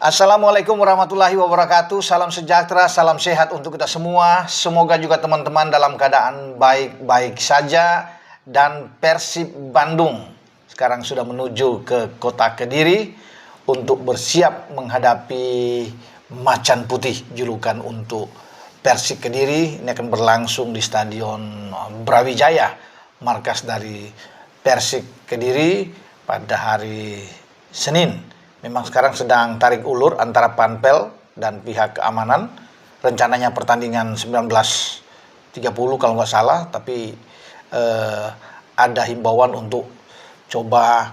Assalamualaikum warahmatullahi wabarakatuh. Salam sejahtera, salam sehat untuk kita semua. Semoga juga teman-teman dalam keadaan baik-baik saja. Dan Persib Bandung sekarang sudah menuju ke kota Kediri untuk bersiap menghadapi Macan Putih, julukan untuk Persik Kediri. Ini akan berlangsung di Stadion Brawijaya, markas dari Persik Kediri pada hari Senin. Memang sekarang sedang tarik ulur antara Panpel dan pihak keamanan. Rencananya pertandingan 19.30 kalau nggak salah, tapi ada himbauan untuk coba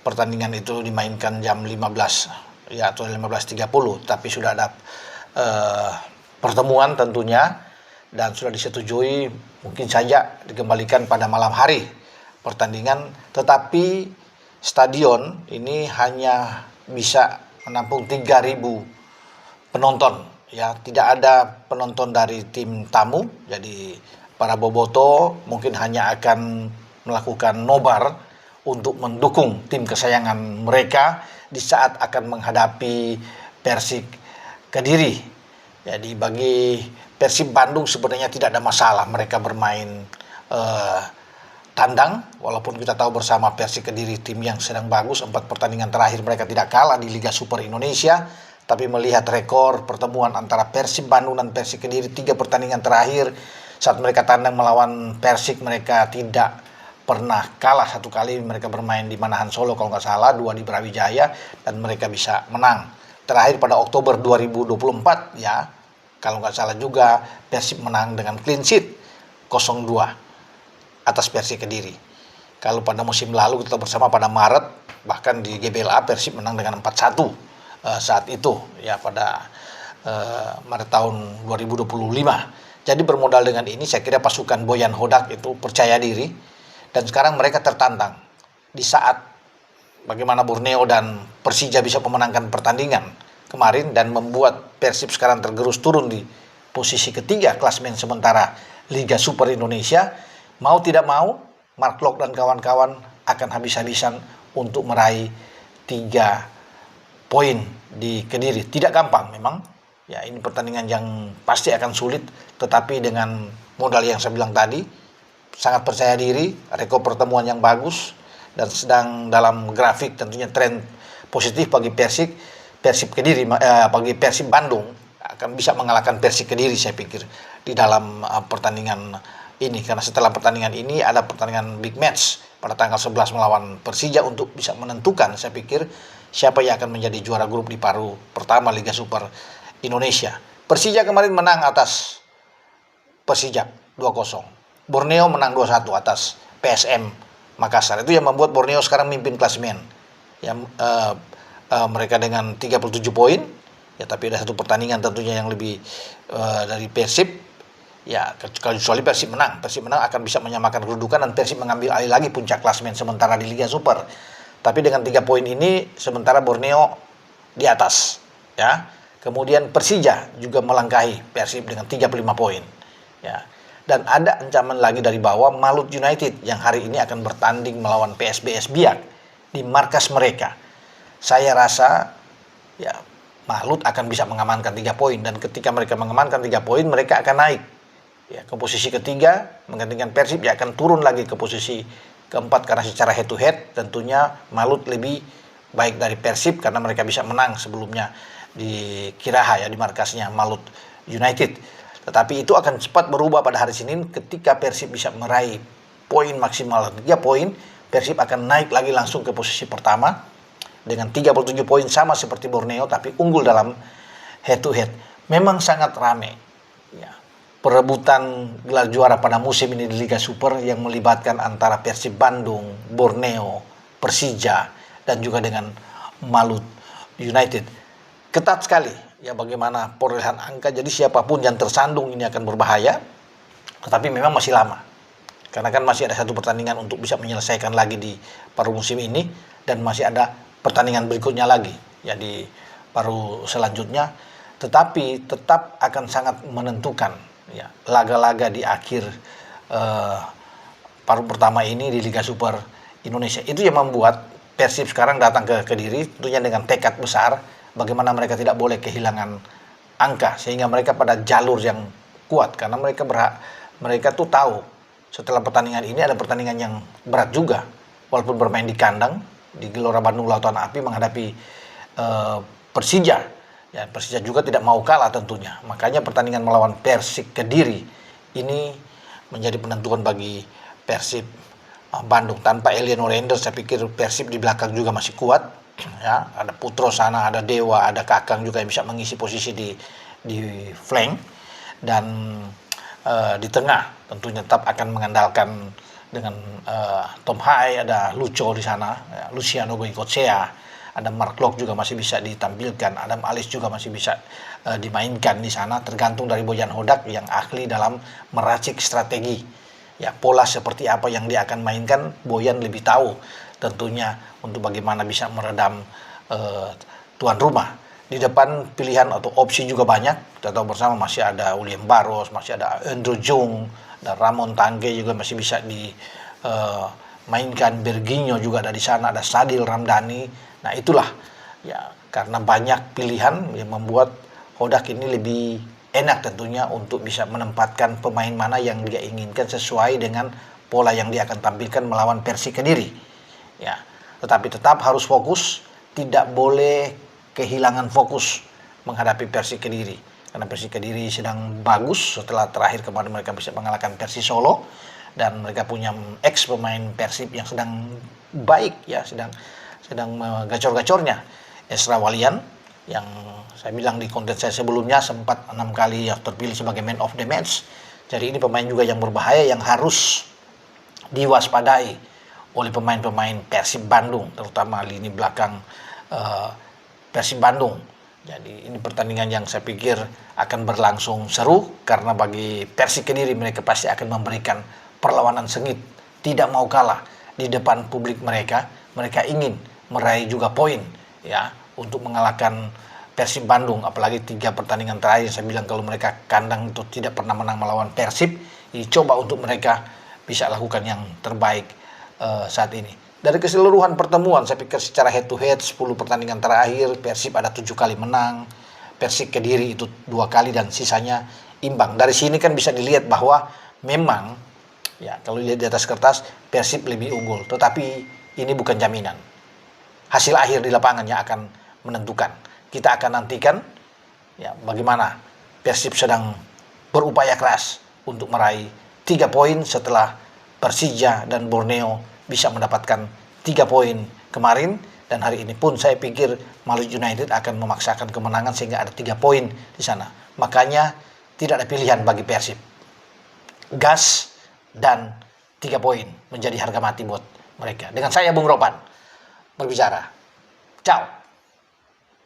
pertandingan itu dimainkan jam 15 ya atau 15.30. Tapi sudah ada pertemuan tentunya dan sudah disetujui mungkin saja dikembalikan pada malam hari pertandingan. Tetapi stadion ini hanya bisa menampung 3.000 penonton ya, tidak ada penonton dari tim tamu. Jadi para boboto mungkin hanya akan melakukan nobar untuk mendukung tim kesayangan mereka di saat akan menghadapi Persik Kediri. Jadi bagi Persib Bandung sebenarnya tidak ada masalah mereka bermain tandang, walaupun kita tahu bersama Persik Kediri tim yang sedang bagus. 4 pertandingan terakhir mereka tidak kalah di Liga Super Indonesia. Tapi melihat rekor pertemuan antara Persib Bandung dan Persik Kediri 3 pertandingan terakhir, saat mereka tandang melawan Persik mereka tidak pernah kalah. 1 kali mereka bermain di Manahan Solo kalau nggak salah, 2 di Brawijaya, dan mereka bisa menang. Terakhir pada Oktober 2024 ya, kalau nggak salah juga Persib menang dengan clean sheet 0-2 atas Persik Kediri. Kalau pada musim lalu kita bersama pada Maret, bahkan di GBLA Persib menang dengan 4-1 saat itu ya, pada Maret tahun 2025. Jadi bermodal dengan ini saya kira pasukan Boyan Hodak itu percaya diri, dan sekarang mereka tertantang di saat bagaimana Borneo dan Persija bisa memenangkan pertandingan kemarin dan membuat Persib sekarang tergerus turun di posisi ketiga klasemen sementara Liga Super Indonesia. Mau tidak mau, Mark Klok dan kawan-kawan akan habis-habisan untuk meraih 3 poin di Kediri. Tidak gampang memang. Ya, ini pertandingan yang pasti akan sulit, tetapi dengan modal yang saya bilang tadi, sangat percaya diri, rekor pertemuan yang bagus, dan sedang dalam grafik tentunya tren positif bagi Persib Kediri, bagi Persib Bandung akan bisa mengalahkan Persik Kediri saya pikir di dalam pertandingan ini, karena setelah pertandingan ini ada pertandingan big match pada tanggal 11 melawan Persija untuk bisa menentukan saya pikir siapa yang akan menjadi juara grup di paruh pertama Liga Super Indonesia. Persija kemarin menang atas Persija 2-0. Borneo menang 2-1 atas PSM Makassar. Itu yang membuat Borneo sekarang mimpin klasemen. Yang mereka dengan 37 poin. Ya, tapi ada 1 pertandingan tentunya yang lebih dari Persib. Ya, kecuali Persib menang akan bisa menyamakan kedudukan dan Persib mengambil alih lagi puncak klasemen sementara di Liga Super. Tapi dengan 3 poin ini sementara Borneo di atas ya. Kemudian Persija juga melangkahi Persib dengan 35 poin ya. Dan ada ancaman lagi dari bawah, Malut United yang hari ini akan bertanding melawan PSBS Biak di markas mereka. Saya rasa ya Malut akan bisa mengamankan 3 poin, dan ketika mereka mengamankan 3 poin mereka akan naik ya ke posisi ketiga menggantikan Persib, ya akan turun lagi ke posisi keempat karena secara head to head tentunya Malut lebih baik dari Persib karena mereka bisa menang sebelumnya di Kiraha ya, di markasnya Malut United. Tetapi itu akan cepat berubah pada hari Senin ketika Persib bisa meraih poin maksimal 3 poin. Persib akan naik lagi langsung ke posisi pertama dengan 37 poin, sama seperti Borneo tapi unggul dalam head to head. Memang sangat ramai ya perebutan gelar juara pada musim ini di Liga Super yang melibatkan antara Persib Bandung, Borneo, Persija, dan juga dengan Malut United. Ketat sekali ya bagaimana perolehan angka, jadi siapapun yang tersandung ini akan berbahaya, tetapi memang masih lama. Karena kan masih ada 1 pertandingan untuk bisa menyelesaikan lagi di paruh musim ini, dan masih ada pertandingan berikutnya lagi ya di paruh selanjutnya. Tetapi tetap akan sangat menentukan ya laga-laga di akhir paruh pertama ini di Liga Super Indonesia. Itu yang membuat Persib sekarang datang ke Kediri tentunya dengan tekad besar bagaimana mereka tidak boleh kehilangan angka sehingga mereka pada jalur yang kuat, karena mereka tuh tahu setelah pertandingan ini ada pertandingan yang berat juga, walaupun bermain di kandang di Gelora Bandung Lautan Api menghadapi Persija. Ya, Persija juga tidak mau kalah tentunya. Makanya pertandingan melawan Persik Kediri ini menjadi penentuan bagi Persib Bandung. Tanpa Eliano Renders, saya pikir Persib di belakang juga masih kuat. Ya, ada Putro sana, ada Dewa, ada Kakang juga yang bisa mengisi posisi di flank, dan di tengah tentunya tetap akan mengandalkan dengan Tom Hai, ada Lucho di sana, ya, Luciano Goicoechea, ada Mark Locke juga masih bisa ditampilkan, Adam Alis juga masih bisa dimainkan di sana, tergantung dari Bojan Hodak yang ahli dalam meracik strategi. Ya, pola seperti apa yang dia akan mainkan, Boyan lebih tahu tentunya untuk bagaimana bisa meredam tuan rumah. Di depan pilihan atau opsi juga banyak. Kita tahu bersama masih ada William Barros, masih ada Andrew Jung, dan Ramon Tangke juga masih bisa dimainkan. Berginho juga ada di sana, ada Sadil Ramdhani. Nah itulah ya, karena banyak pilihan yang membuat Hodak ini lebih enak tentunya untuk bisa menempatkan pemain mana yang dia inginkan sesuai dengan pola yang dia akan tampilkan melawan Persik Kediri. Ya, tetapi tetap harus fokus, tidak boleh kehilangan fokus menghadapi Persik Kediri, karena Persik Kediri sedang bagus setelah terakhir kemarin mereka bisa mengalahkan Persis Solo, dan mereka punya ex pemain Persib yang sedang baik ya, sedang gacor-gacornya, Esra Walian, yang saya bilang di konten saya sebelumnya sempat 6 kali ya terpilih sebagai man of the match. Jadi ini pemain juga yang berbahaya yang harus diwaspadai oleh pemain-pemain Persib Bandung, terutama lini belakang Persib Bandung. Jadi ini pertandingan yang saya pikir akan berlangsung seru, karena bagi Persik Kediri mereka pasti akan memberikan perlawanan sengit, tidak mau kalah di depan publik mereka. Mereka ingin meraih juga poin ya untuk mengalahkan Persib Bandung, apalagi 3 pertandingan terakhir saya bilang kalau mereka kandang itu tidak pernah menang melawan Persib. Jadi coba untuk mereka bisa lakukan yang terbaik saat ini. Dari keseluruhan pertemuan, saya pikir secara head to head 10 pertandingan terakhir Persib ada 7 kali menang, Persik Kediri itu 2 kali dan sisanya imbang. Dari sini kan bisa dilihat bahwa memang ya kalau lihat di atas kertas Persib lebih unggul, tetapi ini bukan jaminan. Hasil akhir di lapangan yang akan menentukan. Kita akan nantikan ya bagaimana Persib sedang berupaya keras untuk meraih 3 poin setelah Persija dan Borneo bisa mendapatkan 3 poin kemarin, dan hari ini pun saya pikir Maluku United akan memaksakan kemenangan sehingga ada 3 poin di sana. Makanya tidak ada pilihan bagi Persib. Gas dan 3 poin menjadi harga mati buat mereka. Dengan saya Bung Ropan berbicara. Ciao.